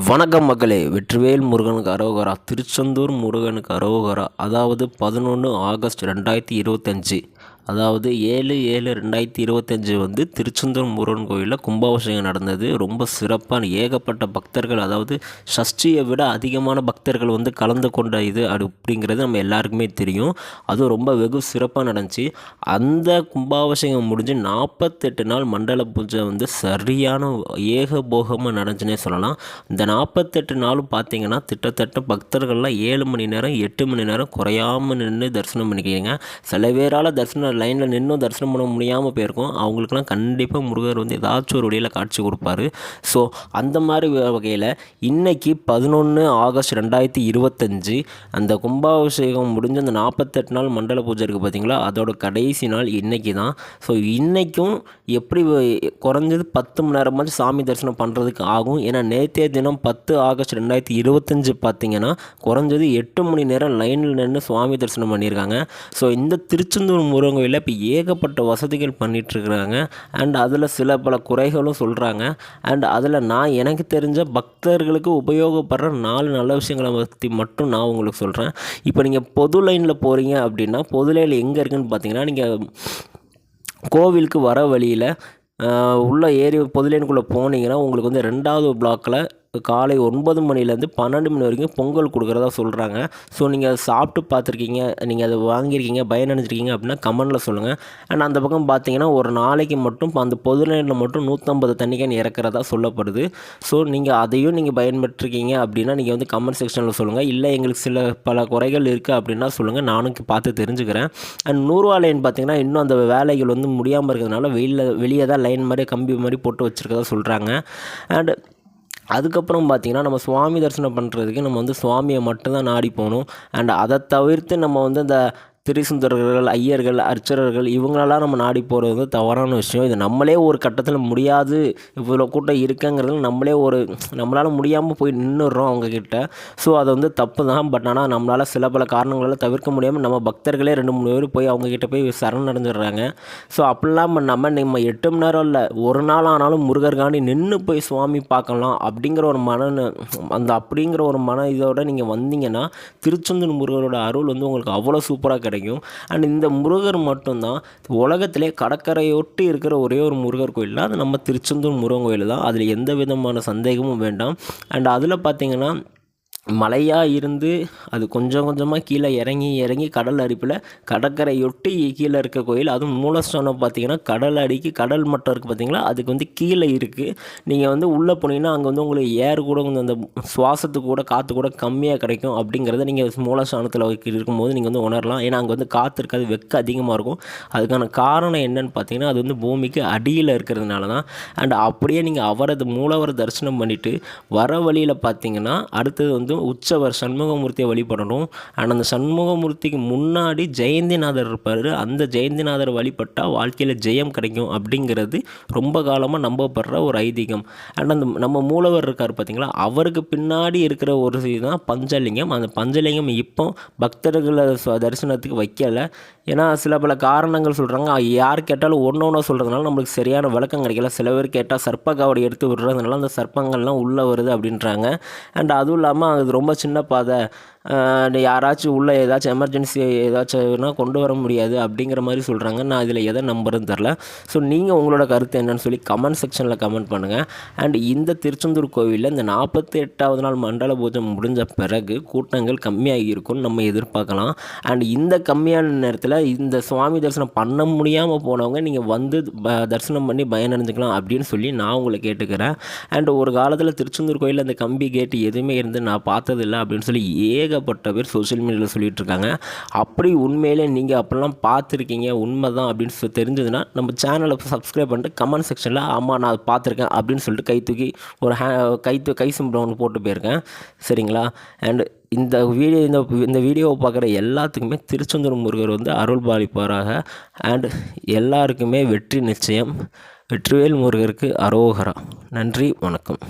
வணக்கம் மக்களே, வெற்றிவேல் முருகனுக்கு அரோகரா. திருச்செந்தூர் முருகனுக்கு அரோகரா. அதாவது 11 ஆகஸ்ட் 2025, அதாவது 7/7/2025 வந்து திருச்செந்தூர் முருகன் கோயிலில் கும்பாபிஷேகம் நடந்தது. ரொம்ப சிறப்பான ஏகப்பட்ட பக்தர்கள், அதாவது சஷ்டியை விட அதிகமான பக்தர்கள் வந்து கலந்து கொண்ட இது அப்படிங்கிறது நம்ம எல்லாருக்குமே தெரியும். அதுவும் ரொம்ப வெகு சிறப்பாக நடந்துச்சு. அந்த கும்பாபிஷேகம் முடிஞ்சு 48 நாள் மண்டல பூஜை வந்து சரியான ஏகபோகமாக நடந்துச்சுன்னே சொல்லலாம். இந்த 48 நாளும் பார்த்தீங்கன்னா கிட்டத்தட்ட பக்தர்கள்லாம் 7 மணி நேரம் 8 மணி நேரம் குறையாமல் நின்று தரிசனம் பண்ணிக்கிறீங்க. சில பேரால் தரிசனம் லைனில் நின்றும் தரிசனம் பண்ண முடியாமல் போயிருக்கும். அவங்களுக்குலாம் கண்டிப்பாக முருகர் வந்து ஏதாச்சும் ஒரு வழியில் காட்சி கொடுப்பாரு. ஸோ அந்த மாதிரி வகையில் இன்றைக்கி 11 ஆகஸ்ட் 2025 அந்த கும்பாபிஷேகம் முடிஞ்ச அந்த 48 நாள் மண்டல பூஜை இருக்குது பார்த்தீங்களா, அதோட கடைசி நாள் இன்றைக்கி தான். ஸோ இன்றைக்கும் எப்படி குறைஞ்சது 10 மணி நேரமாச்சும் சாமி தரிசனம் பண்ணுறதுக்கு ஆகும். ஏன்னா நேற்றைய தினம் 10 ஆகஸ்ட் 2025 பார்த்தீங்கன்னா குறைஞ்சது 8 மணி நேரம் லைனில் நின்று சுவாமி தரிசனம் பண்ணியிருக்காங்க. ஸோ இந்த திருச்செந்தூர் முருகன் கோயிலில் இப்போ ஏகப்பட்ட வசதிகள் பண்ணிகிட்ருக்குறாங்க. அண்ட் அதில் சில பல குறைகளும் சொல்கிறாங்க. அண்ட் அதில் நான் எனக்கு தெரிஞ்ச பக்தர்களுக்கு உபயோகப்படுற 4 நல்ல விஷயங்களை பற்றி மட்டும் நான் உங்களுக்கு சொல்கிறேன். இப்போ நீங்கள் பொது லைனில் போகிறீங்க அப்படின்னா, பொது லைனில் எங்கே இருக்குதுன்னு பார்த்தீங்கன்னா, நீங்கள் கோவிலுக்கு வர வழியில் உள்ள ஏரி பொது லைனுக்குள்ளே போனீங்கன்னா உங்களுக்கு வந்து 2வது பிளாக்கில் காலை 9 மணிலேருந்து 12 மணி வரைக்கும் பொங்கல் கொடுக்குறதா சொல்கிறாங்க. ஸோ நீங்கள் அதை சாப்பிட்டு பார்த்துருக்கீங்க, நீங்கள் அதை வாங்கியிருக்கீங்க, பயனடைஞ்சிருக்கீங்க அப்படின்னா கமெண்டில் சொல்லுங்கள். அண்ட் அந்த பக்கம் பார்த்தீங்கன்னா ஒரு நாளைக்கு மட்டும் அந்த பொது லைனில் மட்டும் 150 தண்ணிக்கேன் இறக்குறதா சொல்லப்படுது. ஸோ நீங்கள் அதையும் நீங்கள் பயன்பெற்றிருக்கீங்க அப்படின்னா நீங்கள் வந்து கமெண்ட் செக்ஷனில் சொல்லுங்கள். இல்லை எங்களுக்கு சில பல குறைகள் இருக்குது அப்படின்னா சொல்லுங்கள், நானும் பார்த்து தெரிஞ்சுக்கிறேன். அண்ட் 100 லைன் பார்த்தீங்கன்னா இன்னும் அந்த வேலைகள் வந்து முடியாமல் இருக்கிறதுனால வெளியே தான் லைன் மாதிரி கம்பி மாதிரி போட்டு வச்சுருக்கதா சொல்கிறாங்க. அண்ட் அதுக்கப்புறம் பார்த்திங்கன்னா நம்ம சுவாமி தரிசனம் பண்ணுறதுக்கு நம்ம வந்து சுவாமியை மட்டும்தான் நாடி போகணும். அண்ட் அதை தவிர்த்து நம்ம வந்து இந்த திரிசுந்தரர்கள், ஐயர்கள், அர்ச்சகர்கள் இவங்களெல்லாம் நம்ம நாடி போகிறது வந்து தவறான விஷயம். இது நம்மளே ஒரு கட்டத்தில் முடியாது, இவ்வளோ கூட்டம் இருக்குங்கிறது நம்மளால் முடியாமல் போய் நின்றுடுறோம் அவங்கக்கிட்ட. ஸோ அது வந்து தப்பு தான். பட் ஆனால் நம்மளால் சில பல காரணங்களால் தவிர்க்க முடியாமல் நம்ம பக்தர்களே 2-3 பேர் போய் அவங்கக்கிட்ட போய் சரணடைஞ்சிடுறாங்க. ஸோ அப்படிலாம் பண்ணாமல் நம்ம 8 மணி நேரம் இல்லை, ஒரு நாள் ஆனாலும் முருகர்காண்டி நின்று போய் சுவாமி பார்க்கலாம் அப்படிங்கிற ஒரு மன இதோடு நீங்கள் வந்தீங்கன்னா திருச்செந்தூர் முருகரோட அருள் வந்து உங்களுக்கு அவ்வளோ சூப்பராக கிடைக்கும். அண்ட் இந்த முருகர் மட்டும்தான் உலகத்திலே கடற்கரையொட்டி இருக்கிற ஒரே ஒரு முருகர் கோயில், அது நம்ம திருச்செந்தூர் முருகன் கோயில் தான். அதில் எந்த விதமான சந்தேகமும் வேண்டாம். அண்ட் அதில் பார்த்திங்கன்னா மலையாக இருந்து அது கொஞ்சம் கொஞ்சமாக கீழே இறங்கி கடல் அடிப்பில் கடற்கரையொட்டி கீழே இருக்க கோயில். அதுவும் மூலஸ்தானம் பார்த்திங்கன்னா கடல் அடிக்கு கடல் மட்டம் இருக்குது பார்த்திங்களா, அதுக்கு வந்து கீழே இருக்குது. நீங்கள் வந்து உள்ளே போனீங்கன்னா அங்கே வந்து உங்களுக்கு ஏர் கூட கொஞ்சம் அந்த சுவாசத்துக்கு கூட காற்று கூட கம்மியாக கிடைக்கும். அப்படிங்கிறத நீங்கள் மூலஸ்தானத்தில் இருக்கும்போது நீங்கள் வந்து உணரலாம். ஏன்னா அங்கே வந்து காற்று இருக்காது, வெக்க அதிகமாக இருக்கும். அதுக்கான காரணம் என்னன்னு பார்த்தீங்கன்னா, அது வந்து பூமிக்கு அடியில் இருக்கிறதுனால தான். அண்ட் அப்படியே நீங்கள் அவரது மூலவரை தரிசனம் பண்ணிவிட்டு வர வழியில் பார்த்தீங்கன்னா அடுத்தது வந்து உற்சவர் சண்முகமூர்த்தியை வழிபடணும். அண்ட் அந்த சண்முகமூர்த்திக்கு முன்னாடி ஜெயந்திநாதர் இருப்பார். அந்த ஜெயந்திநாதர் வழிபட்டால் வாழ்க்கையில் ஜெயம் கிடைக்கும் அப்படிங்கிறது ரொம்ப காலமாக நம்பப்படுற ஒரு ஐதீகம். அண்ட் அந்த நம்ம மூலவர் இருக்கார் பார்த்திங்களா, அவருக்கு பின்னாடி இருக்கிற ஒரு இதுதான் பஞ்சலிங்கம். அந்த பஞ்சலிங்கம் இப்போ பக்தர்களை தரிசனத்துக்கு வைக்கலை. ஏன்னா சில பல காரணங்கள் சொல்கிறாங்க. யார் கேட்டாலும் ஒன்று சொல்கிறதுனால நம்மளுக்கு சரியான விளக்கம் கிடைக்கல. சில பேர் கேட்டால் சர்ப்ப காவடி எடுத்து விடுறதுனால அந்த சர்ப்பங்கள்லாம் உள்ளே வருது அப்படின்றாங்க. அண்ட் அதுவும் இல்லாமல் அது ரொம்ப சின்ன பாதை, யாராச்சும் உள்ளே ஏதாச்சும் எமர்ஜென்சி ஏதாச்சும்னா கொண்டு வர முடியாது அப்படிங்கிற மாதிரி சொல்கிறாங்க. நான் இதில் எதை நம்புறதுன்னு தெரில. ஸோ நீங்கள் உங்களோட கருத்து என்னன்னு சொல்லி கமெண்ட் செக்ஷனில் கமெண்ட் பண்ணுங்கள். அண்ட் இந்த திருச்செந்தூர் கோவிலில் இந்த 48வது நாள் மண்டல பூஜை முடிஞ்ச பிறகு கூட்டங்கள் கம்மியாகி இருக்கும்னு நம்ம எதிர்பார்க்கலாம். அண்ட் இந்த கம்மியான நேரத்தில் இந்த சுவாமி தரிசனம் பண்ண முடியாமல் போனவங்க நீங்கள் வந்து தரிசனம் பண்ணி பயனடைஞ்சிக்கலாம் அப்படின்னு சொல்லி நான் உங்களை கேட்டுக்கிறேன். அண்ட் ஒரு காலத்தில் திருச்செந்தூர் கோயிலில் அந்த கம்பி கேட்டு எதுவுமே இருந்து நான் பார்த்ததில்லை அப்படின்னு சொல்லி ஏகப்பட்ட பேர் சோஷியல் மீடியாவில் சொல்லிகிட்டு இருக்காங்க. அப்படி உண்மையிலே நீங்கள் அப்படிலாம் பார்த்துருக்கீங்க, உண்மை தான் அப்படின்னு தெரிஞ்சதுன்னா நம்ம சேனலை சப்ஸ்கிரைப் பண்ணிட்டு கமெண்ட் செக்ஷனில் ஆமாம் நான் பார்த்துருக்கேன் அப்படின்னு சொல்லிட்டு கை தூக்கி ஒரு கை சிம்பிள் ஒன்று போட்டு போயிருக்கேன். சரிங்களா? அண்ட் இந்த வீடியோவை பார்க்குற எல்லாத்துக்குமே திருச்செந்தூர் முருகர் வந்து அருள் பாலிப்பாராக. அண்ட் எல்லாருக்குமே வெற்றி நிச்சயம். வெற்றிவேல் முருகருக்கு அரோகரா. நன்றி, வணக்கம்.